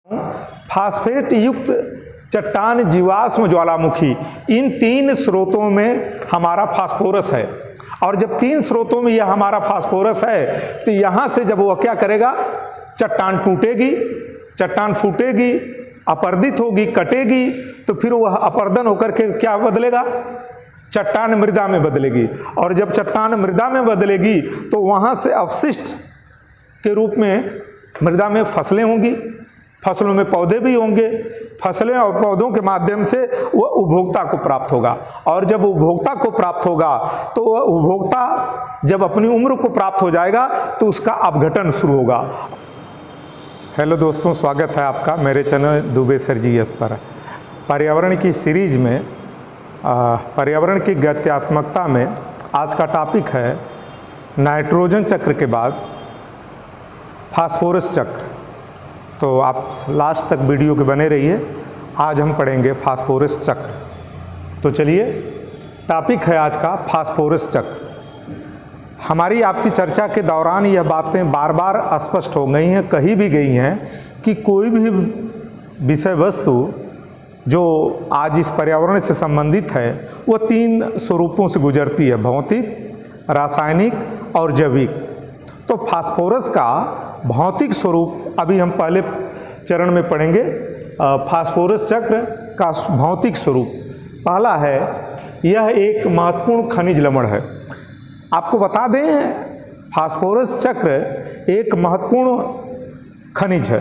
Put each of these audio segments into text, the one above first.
Phosphate युक्त चट्टान, जीवाश्म ज्वालामुखी, इन तीन स्रोतों में हमारा फास्फोरस है। और जब तीन स्रोतों में यह हमारा फास्फोरस है तो यहाँ से जब वह क्या करेगा, चट्टान टूटेगी, चट्टान फूटेगी, अपर्दित होगी, कटेगी, तो फिर वह अपर्दन होकर के क्या बदलेगा, चट्टान मृदा में बदलेगी। और जब चट्टान मृदा में बदलेगी तो वहाँ से अवशिष्ट के रूप में मृदा में फसलें होंगी, फसलों में पौधे भी होंगे, फसलें और पौधों के माध्यम से वह उपभोक्ता को प्राप्त होगा। और जब उपभोक्ता को प्राप्त होगा तो वह उपभोक्ता जब अपनी उम्र को प्राप्त हो जाएगा तो उसका अपघटन शुरू होगा। हेलो दोस्तों, स्वागत है आपका मेरे चैनल दुबे सर जीएस पर। पर्यावरण की सीरीज में पर्यावरण की गत्यात्मकता में आज का टॉपिक है नाइट्रोजन चक्र के बाद फास्फोरस चक्र। तो आप लास्ट तक वीडियो के बने रहिए, आज हम पढ़ेंगे फास्फोरस चक्र। तो चलिए, टॉपिक है आज का फास्फोरस चक्र। हमारी आपकी चर्चा के दौरान यह बातें बार बार स्पष्ट हो गई हैं, कही भी गई हैं कि कोई भी विषय वस्तु जो आज इस पर्यावरण से संबंधित है वो तीन स्वरूपों से गुजरती है, भौतिक, रासायनिक और जैविक। तो फास्फोरस का भौतिक स्वरूप अभी हम पहले चरण में पढ़ेंगे। फास्फोरस चक्र का भौतिक स्वरूप पहला है, यह एक महत्वपूर्ण खनिज लवण है। आपको बता दें, फास्फोरस चक्र एक महत्वपूर्ण खनिज है।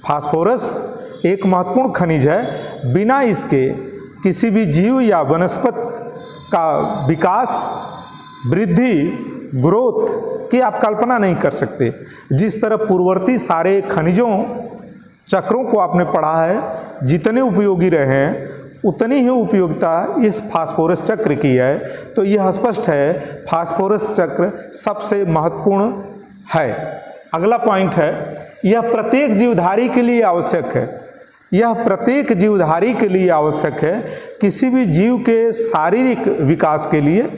फास्फोरस एक महत्वपूर्ण खनिज है। बिना इसके किसी भी जीव या वनस्पति का विकास, वृद्धि, ग्रोथ की आप कल्पना नहीं कर सकते। जिस तरह पूर्ववर्ती सारे खनिजों चक्रों को आपने पढ़ा है, जितने उपयोगी रहे हैं उतनी ही उपयोगिता इस फास्फोरस चक्र की है। तो यह स्पष्ट है, फास्फोरस चक्र सबसे महत्वपूर्ण है। अगला पॉइंट है, यह प्रत्येक जीवधारी के लिए आवश्यक है। यह प्रत्येक जीवधारी के लिए आवश्यक है। किसी भी जीव के शारीरिक विकास के लिए,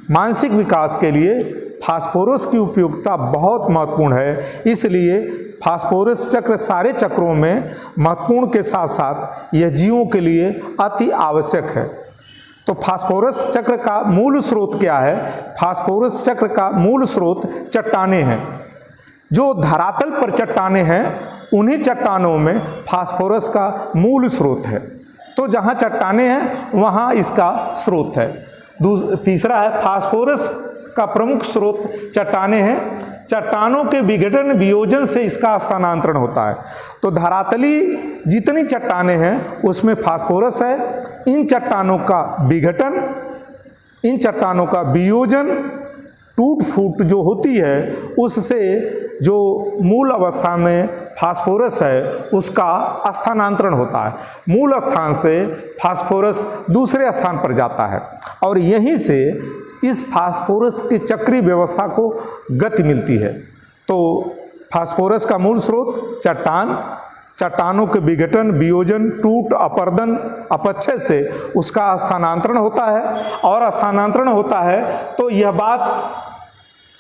मानसिक विकास के लिए फास्फोरस की उपयोगिता बहुत महत्वपूर्ण है। इसलिए फास्फोरस चक्र सारे चक्रों में महत्वपूर्ण के साथ साथ यह जीवों के लिए अति आवश्यक है। तो फास्फोरस चक्र का मूल स्रोत क्या है? फास्फोरस चक्र का मूल स्रोत चट्टानें हैं। जो धरातल पर चट्टानें हैं, उन्हीं चट्टानों में फास्फोरस का मूल स्रोत है। तो जहाँ चट्टानें हैं वहाँ इसका स्रोत है। तीसरा है, फास्फोरस का प्रमुख स्रोत चट्टानें हैं। चट्टानों के विघटन वियोजन से इसका स्थानांतरण होता है। तो धरातली जितनी चट्टानें हैं उसमें फास्फोरस है। इन चट्टानों का विघटन, इन चट्टानों का वियोजन, टूट फूट जो होती है, उससे जो मूल अवस्था में फास्फोरस है उसका स्थानांतरण होता है। मूल स्थान से फास्फोरस दूसरे स्थान पर जाता है और यहीं से इस फास्फोरस की चक्रीय व्यवस्था को गति मिलती है। तो फास्फोरस का मूल स्रोत चट्टान, चट्टानों के विघटन, वियोजन, टूट, अपर्दन, अपक्षय से उसका स्थानांतरण होता है। और स्थानांतरण होता है तो यह बात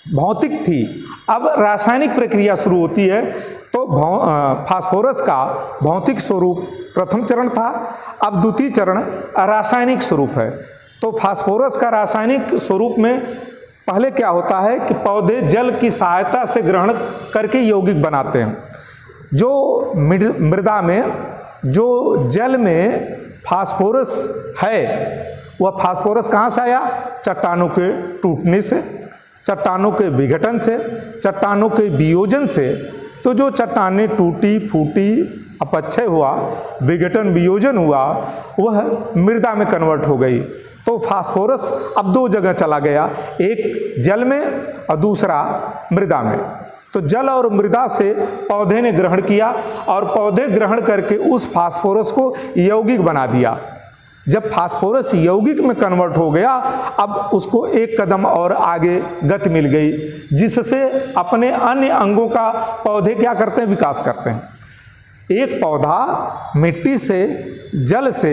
भौतिक थी। अब रासायनिक प्रक्रिया शुरू होती है। तो फास्फोरस का भौतिक स्वरूप प्रथम चरण था, अब द्वितीय चरण रासायनिक स्वरूप है। तो फास्फोरस का रासायनिक स्वरूप में पहले क्या होता है कि पौधे जल की सहायता से ग्रहण करके यौगिक बनाते हैं। जो मृदा में, जो जल में फास्फोरस है, वह फास्फोरस कहाँ से आया? चट्टानों के टूटने से, चट्टानों के विघटन से, चट्टानों के वियोजन से। तो जो चट्टानें टूटी फूटी, अपक्षय हुआ, विघटन वियोजन हुआ, वह मृदा में कन्वर्ट हो गई। तो फास्फोरस अब दो जगह चला गया, एक जल में और दूसरा मृदा में। तो जल और मृदा से पौधे ने ग्रहण किया और पौधे ग्रहण करके उस फास्फोरस को यौगिक बना दिया। जब फास्फोरस यौगिक में कन्वर्ट हो गया, अब उसको एक कदम और आगे गति मिल गई, जिससे अपने अन्य अंगों का पौधे क्या करते हैं? विकास करते हैं। एक पौधा मिट्टी से, जल से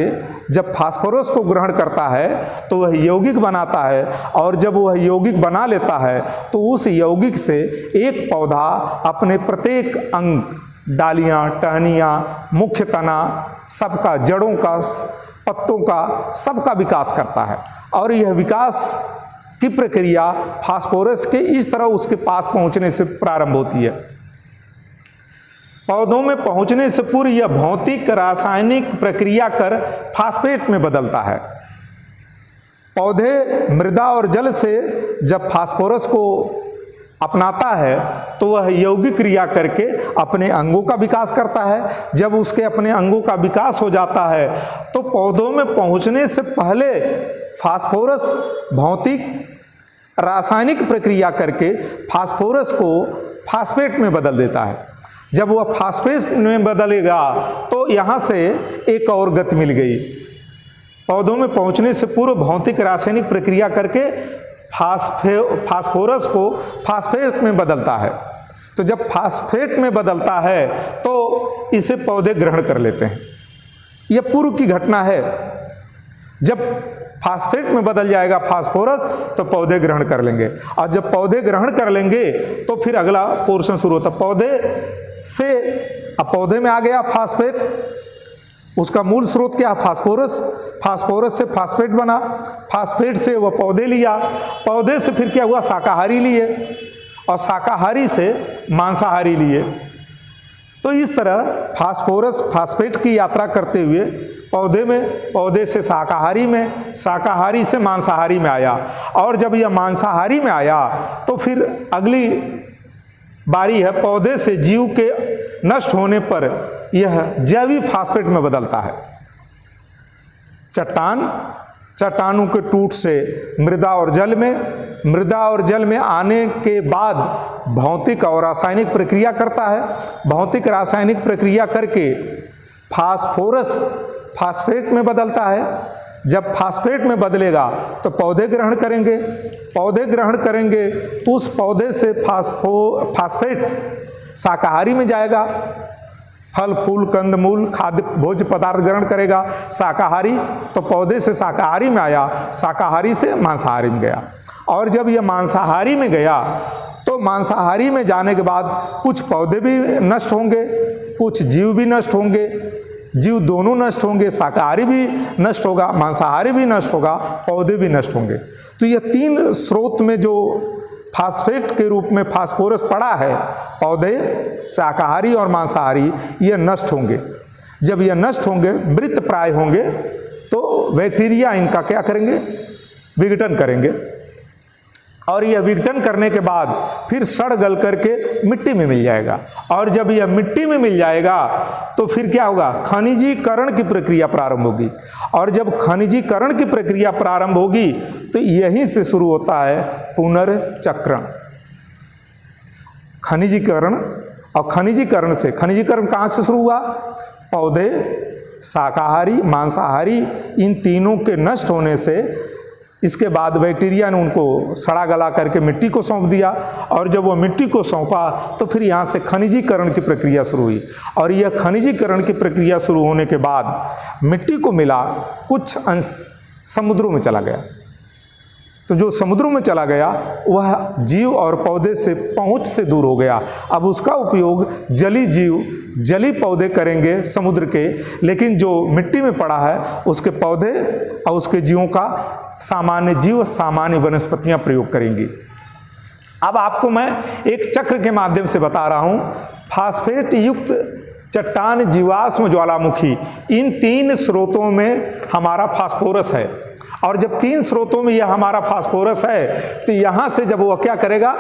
जब फास्फोरस को ग्रहण करता है तो वह यौगिक बनाता है, और जब वह यौगिक बना लेता है तो उस यौगिक से एक पौधा अपने प्रत्येक अंग डालियाँ, टहनियाँ, मुख्य तना, सबका, जड़ों का, पत्तों का, सबका विकास करता है। और यह विकास की प्रक्रिया फास्फोरस के इस तरह उसके पास पहुंचने से प्रारंभ होती है। पौधों में पहुंचने से पूर्व यह भौतिक रासायनिक प्रक्रिया कर फास्फेट में बदलता है। पौधे मृदा और जल से जब फास्फोरस को अपनाता है तो वह यौगिक क्रिया करके अपने अंगों का विकास करता है। जब उसके अपने अंगों का विकास हो जाता है तो पौधों में पहुंचने से पहले फास्फोरस भौतिक रासायनिक प्रक्रिया करके फास्फोरस को फास्फेट में बदल देता है। जब वह फास्फेट में बदलेगा तो यहाँ से एक और गति मिल गई। पौधों में पहुंचने से पूर्व भौतिक रासायनिक प्रक्रिया करके फास्फोरस को फास्फेट में बदलता है। तो जब फास्फेट में बदलता है तो इसे पौधे ग्रहण कर लेते हैं। यह पूर्व की घटना है। जब फास्फेट में बदल जाएगा फास्फोरस तो पौधे ग्रहण कर लेंगे, और जब पौधे ग्रहण कर लेंगे तो फिर अगला पोर्शन शुरू होता है। पौधे से, अब पौधे में आ गया फास्फेट, उसका मूल स्रोत क्या है? फास्फोरस। फास्फोरस से फास्फेट बना, फास्फेट से वह पौधे लिया, पौधे से फिर क्या हुआ? शाकाहारी लिए, और शाकाहारी से मांसाहारी लिए। तो इस तरह फास्फोरस फास्फेट की यात्रा करते हुए पौधे में, पौधे से शाकाहारी में, शाकाहारी से मांसाहारी में आया, और जब यह मांसाहारी में आया तो फिर अगली बारी है पौधे से जीव के नष्ट होने पर यह जैविक फास्फेट में बदलता है। चट्टानों के टूट से मृदा और जल में, मृदा और जल में आने के बाद भौतिक और रासायनिक प्रक्रिया करता है। भौतिक रासायनिक प्रक्रिया करके फास्फोरस फास्फेट में बदलता है। जब फास्फेट में बदलेगा तो पौधे ग्रहण करेंगे, पौधे ग्रहण करेंगे तो उस पौधे से फास्फेट शाकाहारी में जाएगा। फल फूल कंद मूल खाद्य भोज्य पदार्थ ग्रहण करेगा शाकाहारी, तो पौधे से शाकाहारी में आया, शाकाहारी से मांसाहारी में गया। और जब यह मांसाहारी में गया तो मांसाहारी में जाने के बाद कुछ पौधे भी नष्ट होंगे, कुछ जीव भी नष्ट होंगे, जीव दोनों नष्ट होंगे, शाकाहारी भी नष्ट होगा, मांसाहारी भी नष्ट होगा, पौधे भी नष्ट होंगे। तो यह तीन स्रोत में जो फास्फेट के रूप में फास्फोरस पड़ा है, पौधे शाकाहारी और मांसाहारी, ये नष्ट होंगे। जब ये नष्ट होंगे, मृत प्राय होंगे, तो बैक्टीरिया इनका क्या करेंगे? विघटन करेंगे, और यह विघटन करने के बाद फिर सड़ गल करके मिट्टी में मिल जाएगा। और जब यह मिट्टी में मिल जाएगा तो फिर क्या होगा? खनिजीकरण की प्रक्रिया प्रारंभ होगी, और जब खनिजीकरण की प्रक्रिया प्रारंभ होगी तो यहीं से शुरू होता है पुनर्चक्रण। खनिजीकरण, और खनिजीकरण कहाँ से शुरू हुआ? पौधे शाकाहारी मांसाहारी इन तीनों के नष्ट होने से, इसके बाद बैक्टीरिया ने उनको सड़ा गला करके मिट्टी को सौंप दिया, और जब वो मिट्टी को सौंपा तो फिर यहाँ से खनिजीकरण की प्रक्रिया शुरू हुई। और यह खनिजीकरण की प्रक्रिया शुरू होने के बाद मिट्टी को मिला, कुछ अंश समुद्रों में चला गया। तो जो समुद्रों में चला गया वह जीव और पौधे से पहुँच से दूर हो गया। अब उसका उपयोग जली जीव, जली पौधे करेंगे समुद्र के, लेकिन जो मिट्टी में पड़ा है उसके पौधे और उसके जीवों का सामान्य जीव, सामान्य वनस्पतियां प्रयोग करेंगी। अब आपको मैं एक चक्र के माध्यम से बता रहा हूं। फास्फेट युक्त चट्टान, जीवाश्म, ज्वालामुखी, इन तीन स्रोतों में हमारा फास्फोरस है। और जब तीन स्रोतों में यह हमारा फास्फोरस है तो यहां से जब वह क्या करेगा?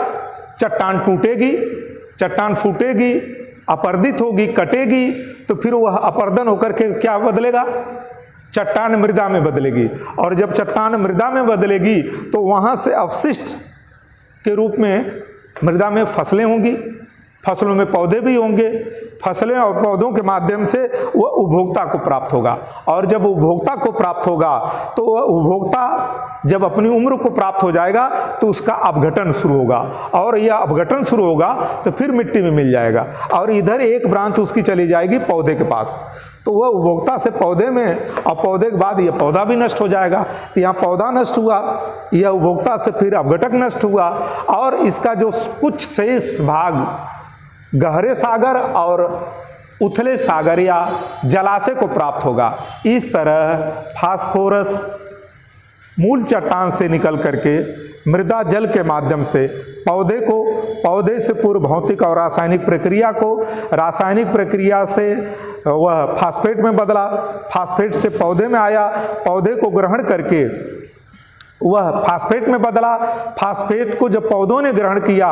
चट्टान टूटेगी, चट्टान फूटेगी, अपर्दित होगी, कटेगी, तो फिर वह अपर्दन होकर के क्या बदलेगा? चट्टान मृदा में बदलेगी। और जब चट्टान मृदा में बदलेगी तो वहाँ से अवशिष्ट के रूप में मृदा में फसलें होंगी, फसलों में पौधे भी होंगे, फसलें और पौधों के माध्यम से वह उपभोक्ता को प्राप्त होगा। और जब उपभोक्ता को प्राप्त होगा तो वह उपभोक्ता जब अपनी उम्र को प्राप्त हो जाएगा तो उसका अपघटन शुरू होगा, और यह अपघटन शुरू होगा तो फिर मिट्टी में मिल जाएगा, और इधर एक ब्रांच उसकी चली जाएगी पौधे के पास। तो वह उपभोक्ता से पौधे में, और पौधे के बाद यह पौधा भी नष्ट हो जाएगा। तो यहाँ पौधा नष्ट हुआ, यह उपभोक्ता से फिर अपघटक नष्ट हुआ, और इसका जो कुछ शेष भाग गहरे सागर और उथले सागर या जलाशय को प्राप्त होगा। इस तरह फास्फोरस मूल चट्टान से निकल करके मृदा जल के माध्यम से पौधे से पूर्व भौतिक और रासायनिक प्रक्रिया से वह फास्फेट में बदला, फास्फेट से पौधे में आया, पौधे को ग्रहण करके वह फास्फेट में बदला। फास्फेट को जब पौधों ने ग्रहण किया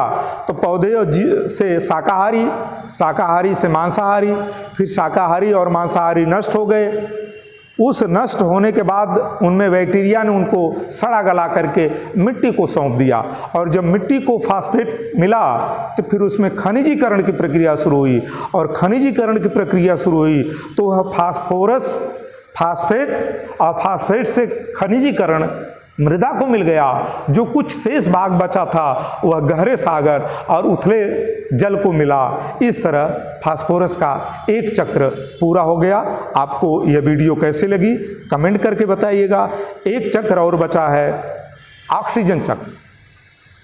तो पौधे से शाकाहारी से मांसाहारी, फिर शाकाहारी और मांसाहारी नष्ट हो गए। उस नष्ट होने के बाद उनमें बैक्टीरिया ने उनको सड़ा गला करके मिट्टी को सौंप दिया, और जब मिट्टी को फास्फेट मिला तो फिर उसमें खनिजीकरण की प्रक्रिया शुरू हुई, और खनिजीकरण की प्रक्रिया शुरू हुई तो वह फास्फेट और फास्फेट से खनिजीकरण मृदा को मिल गया। जो कुछ शेष भाग बचा था वह गहरे सागर और उथले जल को मिला। इस तरह फास्फोरस का एक चक्र पूरा हो गया। आपको यह वीडियो कैसे लगी कमेंट करके बताइएगा। एक चक्र और बचा है ऑक्सीजन चक्र।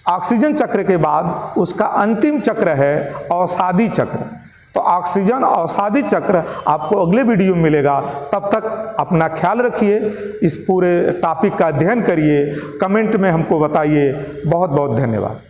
ऑक्सीजन चक्र के बाद उसका अंतिम चक्र है अवसादी चक्र। तो ऑक्सीजन अवसादी चक्र आपको अगले वीडियो में मिलेगा। तब तक अपना ख्याल रखिए, इस पूरे टॉपिक का अध्ययन करिए, कमेंट में हमको बताइए। बहुत बहुत धन्यवाद।